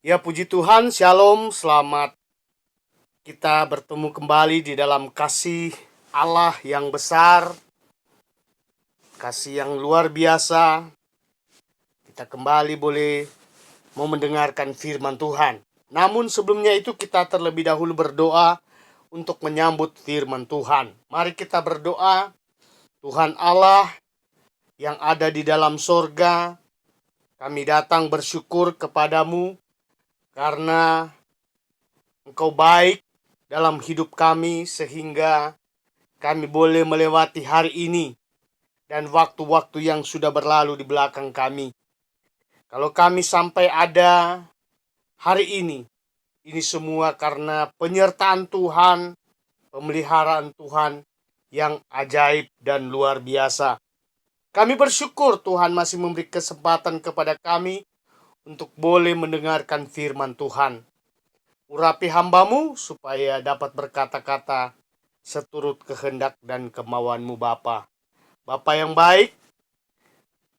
Ya puji Tuhan, Shalom, selamat kita bertemu kembali di dalam kasih Allah yang besar, kasih yang luar biasa. Kita kembali boleh mau mendengarkan firman Tuhan. Namun sebelumnya itu kita terlebih dahulu berdoa untuk menyambut firman Tuhan. Mari kita berdoa. Tuhan Allah yang ada di dalam sorga, kami datang bersyukur kepadamu karena Engkau baik dalam hidup kami sehingga kami boleh melewati hari ini dan waktu-waktu yang sudah berlalu di belakang kami. Kalau kami sampai ada hari ini semua karena penyertaan Tuhan, pemeliharaan Tuhan yang ajaib dan luar biasa. Kami bersyukur Tuhan masih memberi kesempatan kepada kami untuk boleh mendengarkan firman Tuhan. Urapi hamba-Mu supaya dapat berkata-kata seturut kehendak dan kemauan-Mu Bapa. Bapa yang baik,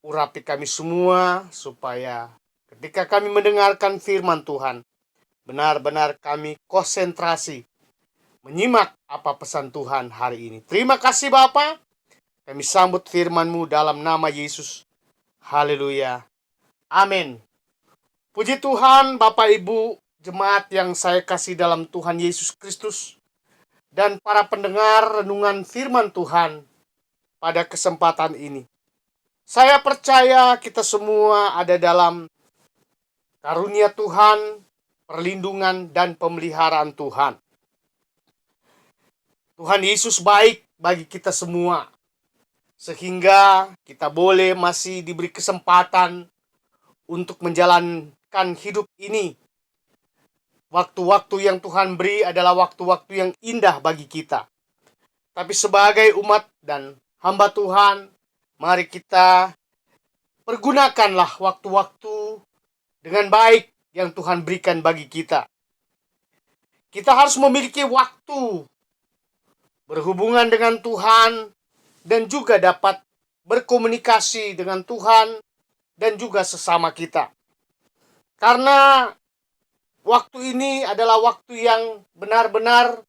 urapi kami semua supaya ketika kami mendengarkan firman Tuhan, benar-benar kami konsentrasi menyimak apa pesan Tuhan hari ini. Terima kasih Bapa. Kami sambut firman-Mu dalam nama Yesus. Haleluya. Amin. Puji Tuhan, Bapak Ibu, jemaat yang saya kasih dalam Tuhan Yesus Kristus, dan para pendengar renungan firman Tuhan pada kesempatan ini. Saya percaya kita semua ada dalam karunia Tuhan, perlindungan dan pemeliharaan Tuhan. Tuhan Yesus baik bagi kita semua, sehingga kita boleh masih diberi kesempatan untuk menjalankan hidup ini. Waktu-waktu yang Tuhan beri adalah waktu-waktu yang indah bagi kita. Tapi sebagai umat dan hamba Tuhan, mari kita pergunakanlah waktu-waktu dengan baik yang Tuhan berikan bagi kita. Kita harus memiliki waktu berhubungan dengan Tuhan dan juga dapat berkomunikasi dengan Tuhan dan juga sesama kita. Karena waktu ini adalah waktu yang benar-benar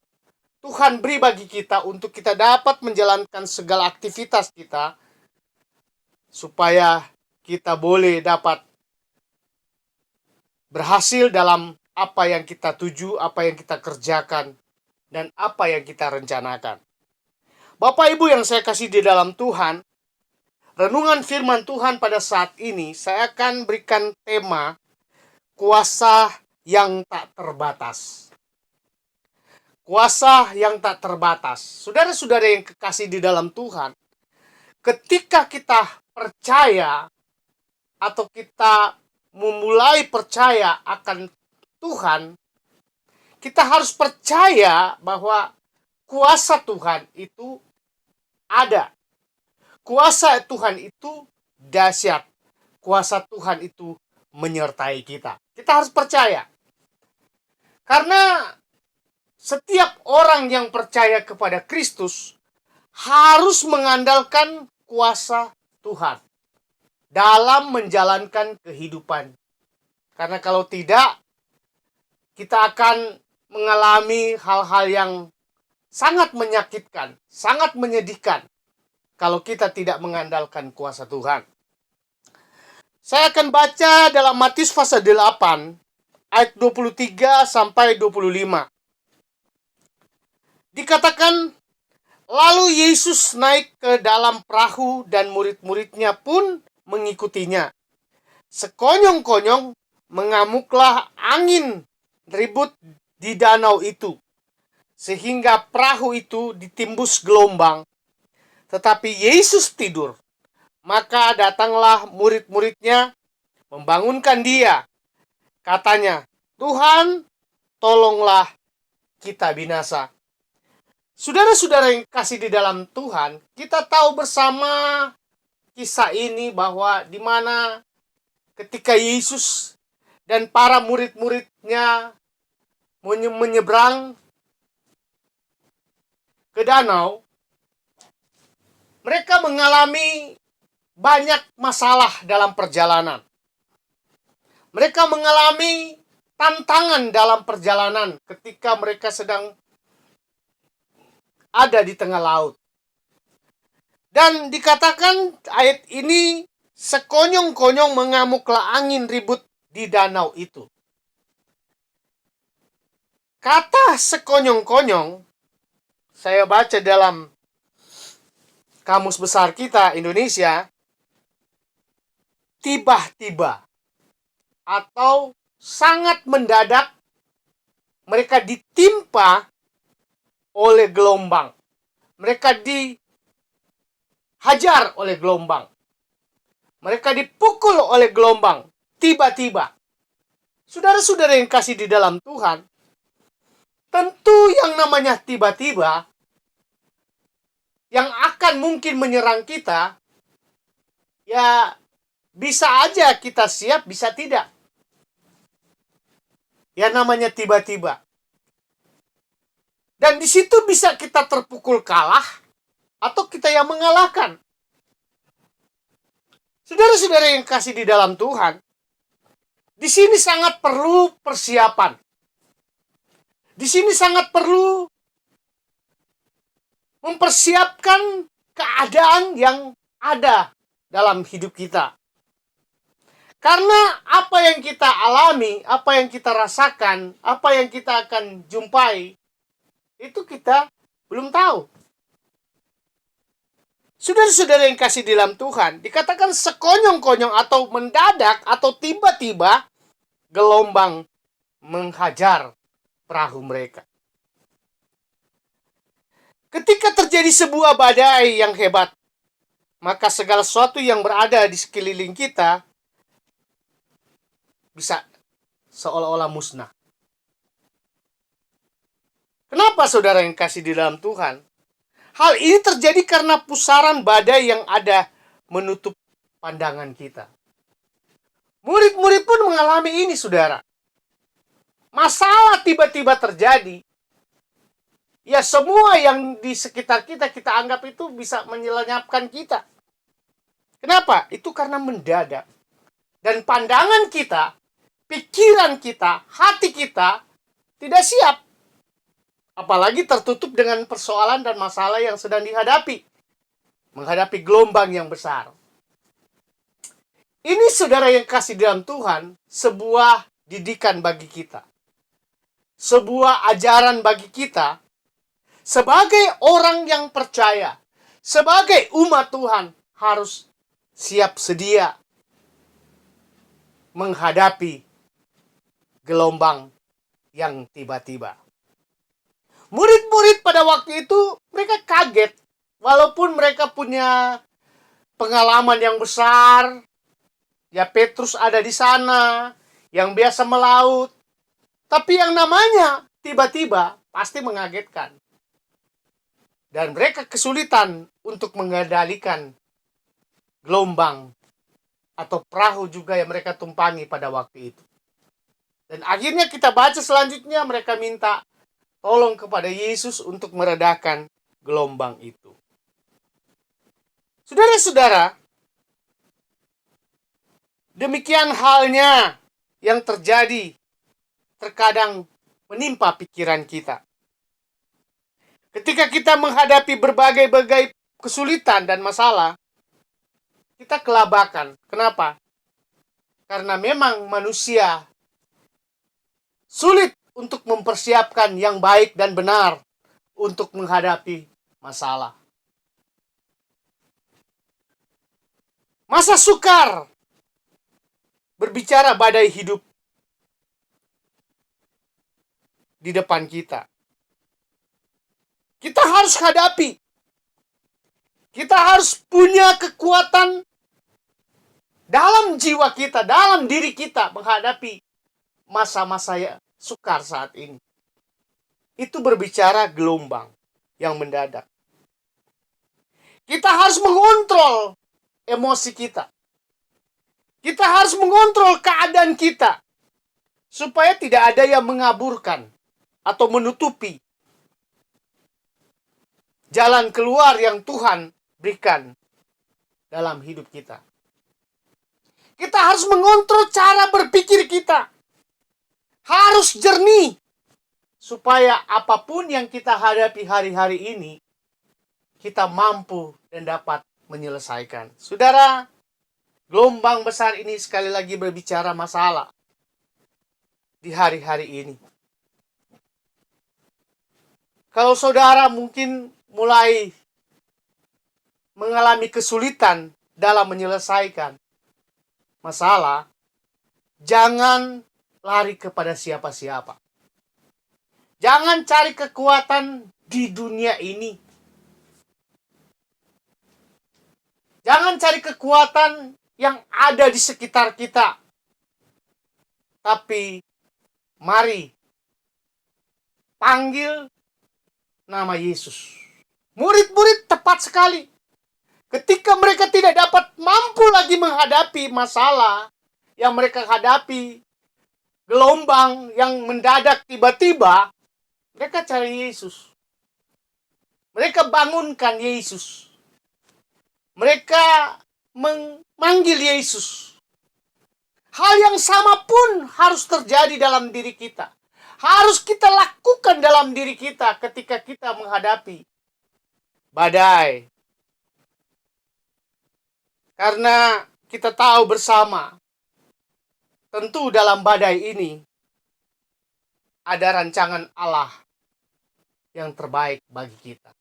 Tuhan beri bagi kita untuk kita dapat menjalankan segala aktivitas kita supaya kita boleh dapat berhasil dalam apa yang kita tuju, apa yang kita kerjakan, dan apa yang kita rencanakan. Bapak Ibu yang saya kasih di dalam Tuhan, renungan firman Tuhan pada saat ini saya akan berikan tema kuasa yang tak terbatas. Kuasa yang tak terbatas. Saudara-saudara yang kekasih di dalam Tuhan, ketika kita percaya atau kita memulai percaya akan Tuhan, kita harus percaya bahwa kuasa Tuhan itu ada. Kuasa Tuhan itu dahsyat. Kuasa Tuhan itu menyertai kita. Kita harus percaya. Karena setiap orang yang percaya kepada Kristus harus mengandalkan kuasa Tuhan dalam menjalankan kehidupan. Karena kalau tidak, kita akan mengalami hal-hal yang sangat menyakitkan, sangat menyedihkan kalau kita tidak mengandalkan kuasa Tuhan. Saya akan baca dalam Matius pasal 8 ayat 23 sampai 25. Dikatakan, lalu Yesus naik ke dalam perahu dan murid-muridnya pun mengikutinya. Sekonyong-konyong mengamuklah angin ribut di danau itu, sehingga perahu itu ditimbus gelombang. Tetapi Yesus tidur. Maka datanglah murid-muridnya membangunkan dia. Katanya, Tuhan, tolonglah kita binasa. Saudara-saudara yang kasih di dalam Tuhan, kita tahu bersama kisah ini bahwa di mana ketika Yesus dan para murid-muridnya menyeberang ke danau, mereka mengalami banyak masalah dalam perjalanan. Mereka mengalami tantangan dalam perjalanan ketika mereka sedang ada di tengah laut. Dan dikatakan ayat ini sekonyong-konyong mengamuklah angin ribut di danau itu. Kata sekonyong-konyong saya baca dalam Kamus Besar kita Indonesia, tiba-tiba atau sangat mendadak mereka ditimpa oleh gelombang. Mereka dihajar oleh gelombang. Mereka dipukul oleh gelombang. Tiba-tiba. Saudara-saudara yang kasih di dalam Tuhan, tentu yang namanya tiba-tiba, yang akan mungkin menyerang kita, ya bisa aja kita siap, bisa tidak. Ya namanya tiba-tiba. Dan di situ bisa kita terpukul kalah atau kita yang mengalahkan. Saudara-saudara yang kasih di dalam Tuhan, di sini sangat perlu persiapan. Di sini sangat perlu mempersiapkan keadaan yang ada dalam hidup kita. Karena apa yang kita alami, apa yang kita rasakan, apa yang kita akan jumpai, itu kita belum tahu. Saudara-saudara yang kasih di dalam Tuhan, dikatakan sekonyong-konyong atau mendadak atau tiba-tiba gelombang menghajar perahu mereka. Ketika terjadi sebuah badai yang hebat, maka segala sesuatu yang berada di sekeliling kita bisa seolah-olah musnah. Kenapa saudara yang kasih di dalam Tuhan? Hal ini terjadi karena pusaran badai yang ada menutup pandangan kita. Murid-murid pun mengalami ini, saudara. Masalah tiba-tiba terjadi. Ya semua yang di sekitar kita, kita anggap itu bisa menyelenyapkan kita. Kenapa? Itu karena mendadak. Dan pandangan kita, pikiran kita, hati kita tidak siap. Apalagi tertutup dengan persoalan dan masalah yang sedang dihadapi. Menghadapi gelombang yang besar. Ini saudara yang kasih dalam Tuhan, sebuah didikan bagi kita. Sebuah ajaran bagi kita, sebagai orang yang percaya, sebagai umat Tuhan, harus siap sedia menghadapi gelombang yang tiba-tiba. Murid-murid pada waktu itu mereka kaget, walaupun mereka punya pengalaman yang besar. Ya Petrus ada di sana, yang biasa melaut. Tapi yang namanya tiba-tiba pasti mengagetkan. Dan mereka kesulitan untuk mengendalikan gelombang atau perahu juga yang mereka tumpangi pada waktu itu. Dan akhirnya kita baca selanjutnya mereka minta tolong kepada Yesus untuk meredakan gelombang itu. Saudara-saudara, demikian halnya yang terjadi terkadang menimpa pikiran kita. Ketika kita menghadapi berbagai kesulitan dan masalah, kita kelabakan. Kenapa? Karena memang manusia sulit untuk mempersiapkan yang baik dan benar untuk menghadapi masalah. Masa sukar berbicara badai hidup di depan kita. Kita harus hadapi. Kita harus punya kekuatan dalam jiwa kita, dalam diri kita menghadapi masa-masa sukar saat ini. Itu berbicara gelombang yang mendadak. Kita harus mengontrol emosi kita. Kita harus mengontrol keadaan kita. Supaya tidak ada yang mengaburkan atau menutupi jalan keluar yang Tuhan berikan dalam hidup kita. Kita harus mengontrol cara berpikir kita. harus jernih, supaya apapun yang kita hadapi hari-hari ini, kita mampu dan dapat menyelesaikan. Saudara, gelombang besar ini sekali lagi berbicara masalah di hari-hari ini. Kalau saudara mungkin mulai mengalami kesulitan dalam menyelesaikan masalah, jangan lari kepada siapa-siapa. Jangan cari kekuatan di dunia ini. Jangan cari kekuatan yang ada di sekitar kita. Tapi mari panggil nama Yesus. Murid-murid tepat sekali. Ketika mereka tidak dapat mampu lagi menghadapi masalah yang mereka hadapi, gelombang yang mendadak tiba-tiba, mereka cari Yesus. Mereka bangunkan Yesus. Mereka memanggil Yesus. Hal yang sama pun harus terjadi dalam diri kita. Harus kita lakukan dalam diri kita ketika kita menghadapi badai. Karena kita tahu bersama, tentu dalam badai ini ada rancangan Allah yang terbaik bagi kita.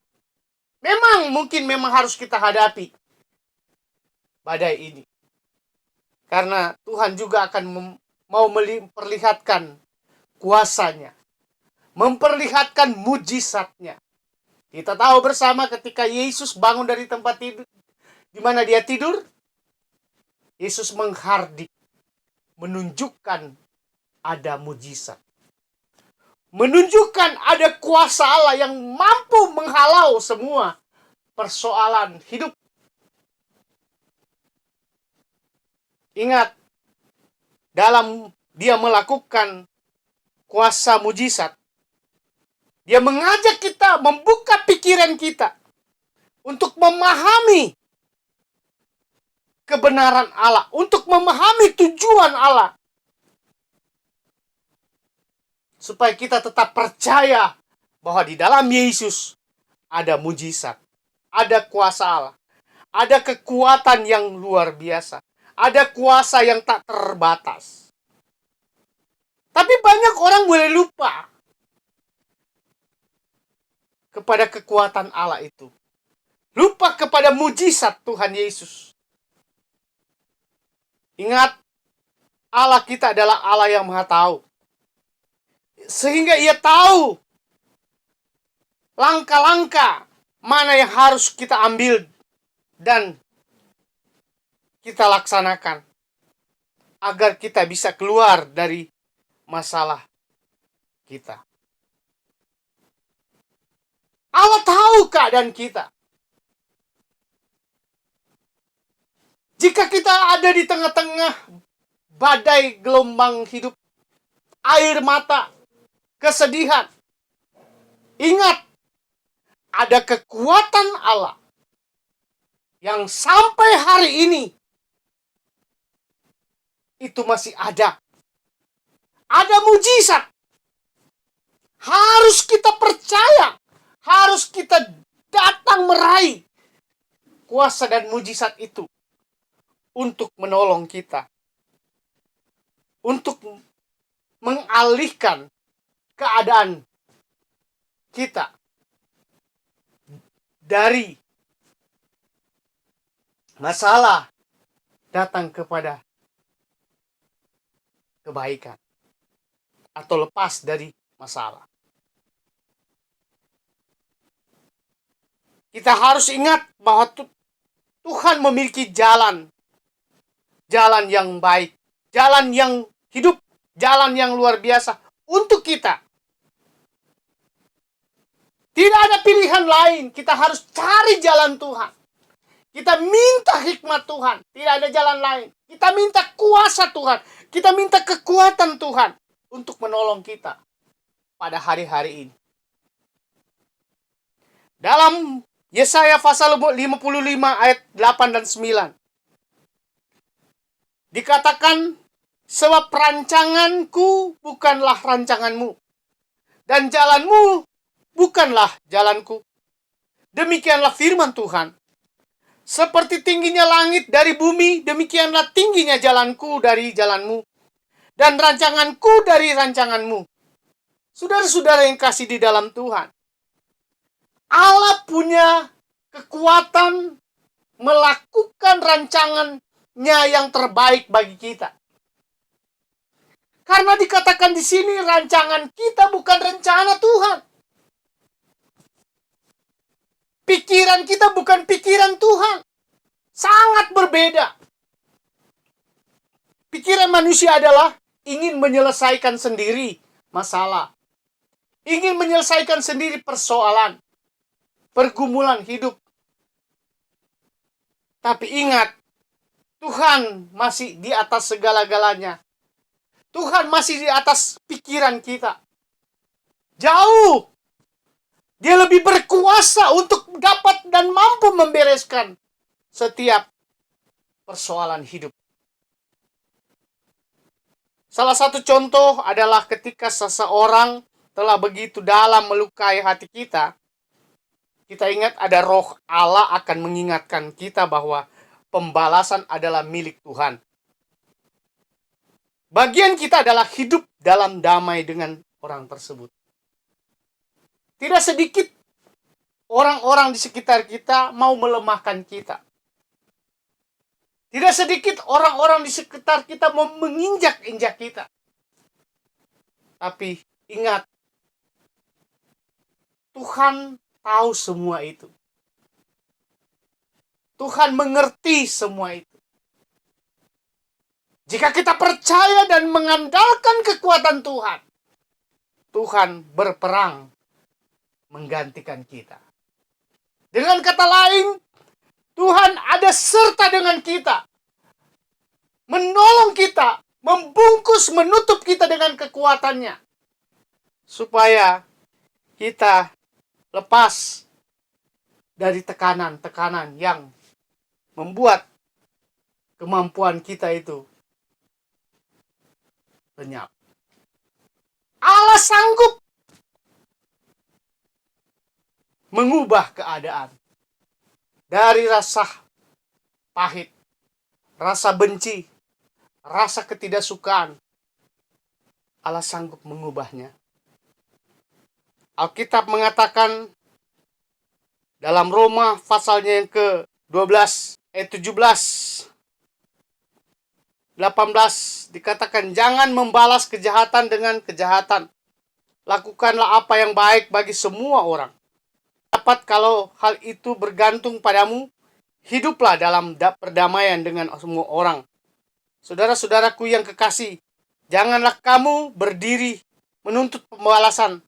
Memang harus kita hadapi badai ini. Karena Tuhan juga akan mau memperlihatkan kuasanya, memperlihatkan mujizatnya. Kita tahu bersama ketika Yesus bangun dari tempat tidur, di mana dia tidur, Yesus menghardik, menunjukkan ada mujizat. Menunjukkan ada kuasa Allah yang mampu menghalau semua persoalan hidup. Ingat, dalam dia melakukan kuasa mujizat, dia mengajak kita membuka pikiran kita untuk memahami kebenaran Allah, untuk memahami tujuan Allah. Supaya kita tetap percaya bahwa di dalam Yesus ada mujizat, ada kuasa Allah, ada kekuatan yang luar biasa, ada kuasa yang tak terbatas. Tapi banyak orang boleh lupa kepada kekuatan Allah itu. Lupa kepada mujizat Tuhan Yesus. Ingat, Allah kita adalah Allah yang Maha Tahu. Sehingga Ia tahu langkah-langkah mana yang harus kita ambil dan kita laksanakan agar kita bisa keluar dari masalah kita. Allah tahu keadaan kita. Jika kita ada di tengah-tengah badai gelombang hidup, air mata, kesedihan, ingat, ada kekuatan Allah yang sampai hari ini itu masih ada. Ada mujizat. Harus kita percaya. Harus kita datang meraih kuasa dan mujizat itu untuk menolong kita. Untuk mengalihkan keadaan kita dari masalah datang kepada kebaikan atau lepas dari masalah. Kita harus ingat bahwa Tuhan memiliki jalan yang baik, jalan yang hidup, jalan yang luar biasa untuk kita. Tidak ada pilihan lain, kita harus cari jalan Tuhan. Kita minta hikmat Tuhan, tidak ada jalan lain. Kita minta kuasa Tuhan, kita minta kekuatan Tuhan untuk menolong kita pada hari-hari ini. Dalam Yesaya pasal 55 ayat 8 dan 9 dikatakan Sebab rancanganku bukanlah rancanganmu, dan jalanmu bukanlah jalanku. Demikianlah firman Tuhan. Seperti tingginya langit dari bumi, demikianlah tingginya jalanku dari jalanmu, dan rancanganku dari rancanganmu. Saudara-saudara yang kasih di dalam Tuhan, Allah punya kekuatan melakukan rancangannya yang terbaik bagi kita. Karena dikatakan di sini rancangan kita bukan rencana Tuhan. Pikiran kita bukan pikiran Tuhan. Sangat berbeda. Pikiran manusia adalah ingin menyelesaikan sendiri masalah. Ingin menyelesaikan sendiri persoalan, pergumulan hidup. Tapi ingat, Tuhan masih di atas segala-galanya. Tuhan masih di atas pikiran kita. Jauh. Dia lebih berkuasa untuk dapat dan mampu membereskan setiap persoalan hidup. Salah satu contoh adalah ketika seseorang telah begitu dalam melukai hati kita, kita ingat ada roh Allah akan mengingatkan kita bahwa pembalasan adalah milik Tuhan. Bagian kita adalah hidup dalam damai dengan orang tersebut. Tidak sedikit orang-orang di sekitar kita mau melemahkan kita. Tidak sedikit orang-orang di sekitar kita mau menginjak-injak kita. Tapi ingat, Tuhan tahu semua itu. Tuhan mengerti semua itu. Jika kita percaya dan mengandalkan kekuatan Tuhan, Tuhan berperang menggantikan kita. Dengan kata lain, Tuhan ada serta dengan kita. Menolong kita, membungkus, menutup kita dengan kekuatannya. Supaya kita lepas dari tekanan-tekanan yang membuat kemampuan kita itu lenyap. Allah sanggup mengubah keadaan dari rasa pahit, rasa benci, rasa ketidaksukaan. Allah sanggup mengubahnya. Alkitab mengatakan dalam Roma pasalnya yang ke-12 ayat 17 18 dikatakan, jangan membalas kejahatan dengan kejahatan. Lakukanlah apa yang baik bagi semua orang. Dapat kalau hal itu bergantung padamu, hiduplah dalam perdamaian dengan semua orang. Saudara-saudaraku yang kekasih, janganlah kamu berdiri menuntut pembalasan,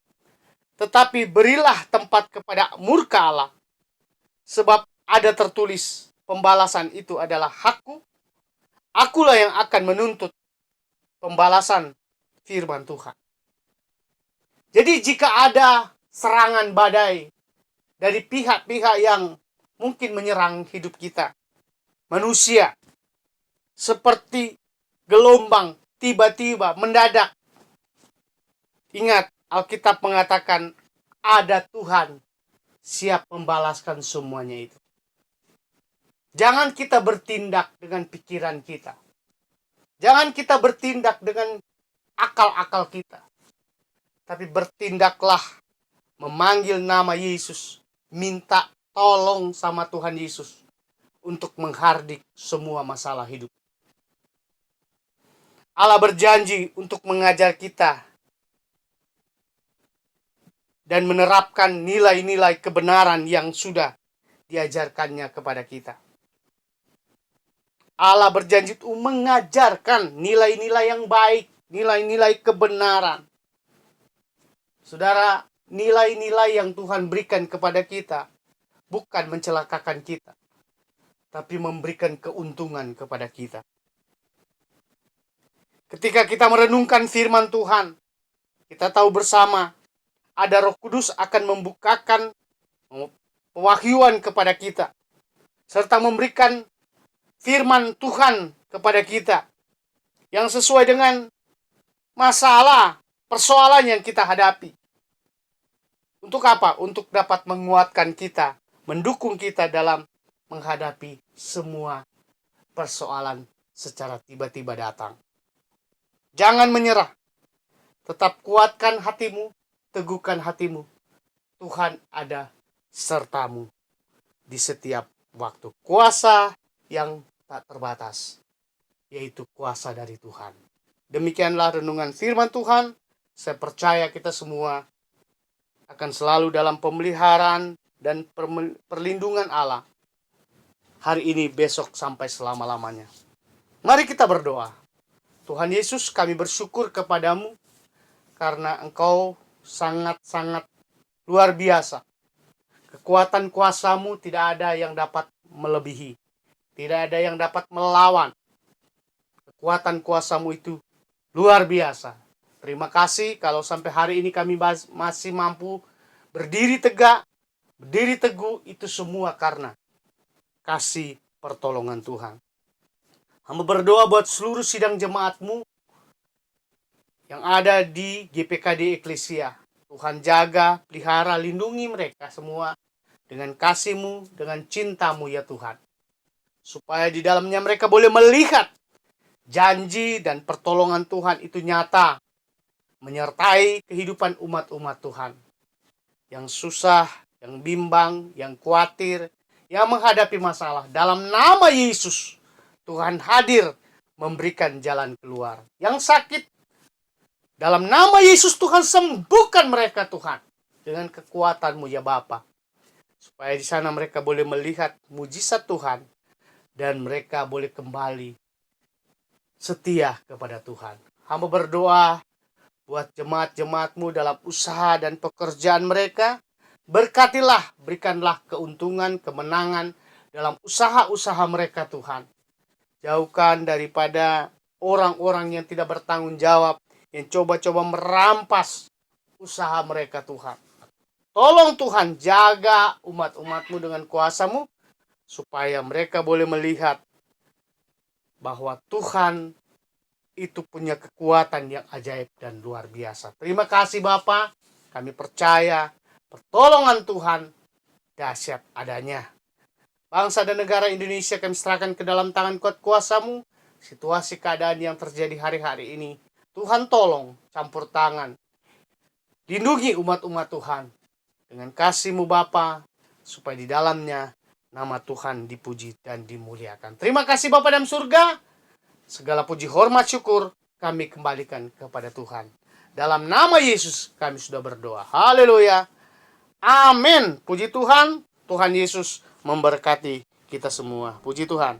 tetapi berilah tempat kepada murka Allah. Sebab ada tertulis, pembalasan itu adalah hakku, akulah yang akan menuntut, pembalasan firman Tuhan. Jadi jika ada serangan badai dari pihak-pihak yang mungkin menyerang hidup kita, manusia, seperti gelombang tiba-tiba mendadak, ingat Alkitab mengatakan ada Tuhan siap membalaskan semuanya itu. Jangan kita bertindak dengan pikiran kita. Jangan kita bertindak dengan akal-akal kita. Tapi bertindaklah memanggil nama Yesus. Minta tolong sama Tuhan Yesus untuk menghardik semua masalah hidup. Allah berjanji untuk mengajar kita dan menerapkan nilai-nilai kebenaran yang sudah diajarkannya kepada kita. Allah berjanji untuk mengajarkan nilai-nilai yang baik, nilai-nilai kebenaran. Saudara, nilai-nilai yang Tuhan berikan kepada kita bukan mencelakakan kita, tapi memberikan keuntungan kepada kita. Ketika kita merenungkan firman Tuhan, kita tahu bersama ada Roh Kudus akan membukakan pewahyuan kepada kita, serta memberikan firman Tuhan kepada kita. yang sesuai dengan masalah, persoalan yang kita hadapi. Untuk apa? Untuk dapat menguatkan kita, mendukung kita dalam menghadapi semua persoalan secara tiba-tiba datang. Jangan menyerah. Tetap kuatkan hatimu, teguhkan hatimu. Tuhan ada sertamu di setiap waktu. Kuasa yang tak terbatas, yaitu kuasa dari Tuhan. Demikianlah renungan firman Tuhan. Saya percaya kita semua akan selalu dalam pemeliharaan dan perlindungan Allah. Hari ini, besok, sampai selama-lamanya. Mari kita berdoa. Tuhan Yesus, kami bersyukur kepadamu karena Engkau sangat-sangat luar biasa. Kekuatan kuasamu tidak ada yang dapat melebihi. Tidak ada yang dapat melawan. Kekuatan kuasamu itu luar biasa. Terima kasih kalau sampai hari ini kami masih mampu berdiri tegak, berdiri teguh, itu semua karena kasih pertolongan Tuhan. Hamba berdoa buat seluruh sidang jemaatmu yang ada di GPKD Eklesia. Tuhan jaga, pelihara, lindungi mereka semua dengan kasih-Mu, dengan cinta-Mu ya Tuhan. Supaya di dalamnya mereka boleh melihat janji dan pertolongan Tuhan itu nyata, menyertai kehidupan umat-umat Tuhan. Yang susah, yang bimbang, yang khawatir, yang menghadapi masalah. Dalam nama Yesus, Tuhan hadir memberikan jalan keluar. Yang sakit, dalam nama Yesus Tuhan sembuhkan mereka Tuhan. Dengan kekuatan-Mu ya Bapa. Supaya di sana mereka boleh melihat mujizat Tuhan. Dan mereka boleh kembali setia kepada Tuhan. Hamba berdoa buat jemaat-jemaat-Mu dalam usaha dan pekerjaan mereka. Berkatilah, berikanlah keuntungan, kemenangan dalam usaha-usaha mereka Tuhan. Jauhkan daripada orang-orang yang tidak bertanggung jawab, yang coba-coba merampas usaha mereka Tuhan. Tolong Tuhan, jaga umat-umat-Mu dengan kuasa-Mu, supaya mereka boleh melihat bahwa Tuhan itu punya kekuatan yang ajaib dan luar biasa. Terima kasih Bapa, kami percaya pertolongan Tuhan dahsyat adanya. Bangsa dan negara Indonesia kami serahkan ke dalam tangan kuat kuasa-Mu. Situasi keadaan yang terjadi hari-hari ini, Tuhan tolong, campur tangan. Lindungi umat-umat Tuhan dengan kasih-Mu Bapa, supaya di dalamnya nama Tuhan dipuji dan dimuliakan. Terima kasih Bapa dalam surga. Segala puji, hormat, syukur kami kembalikan kepada Tuhan. Dalam nama Yesus kami sudah berdoa. Haleluya. Amin. Puji Tuhan. Tuhan Yesus memberkati kita semua. Puji Tuhan.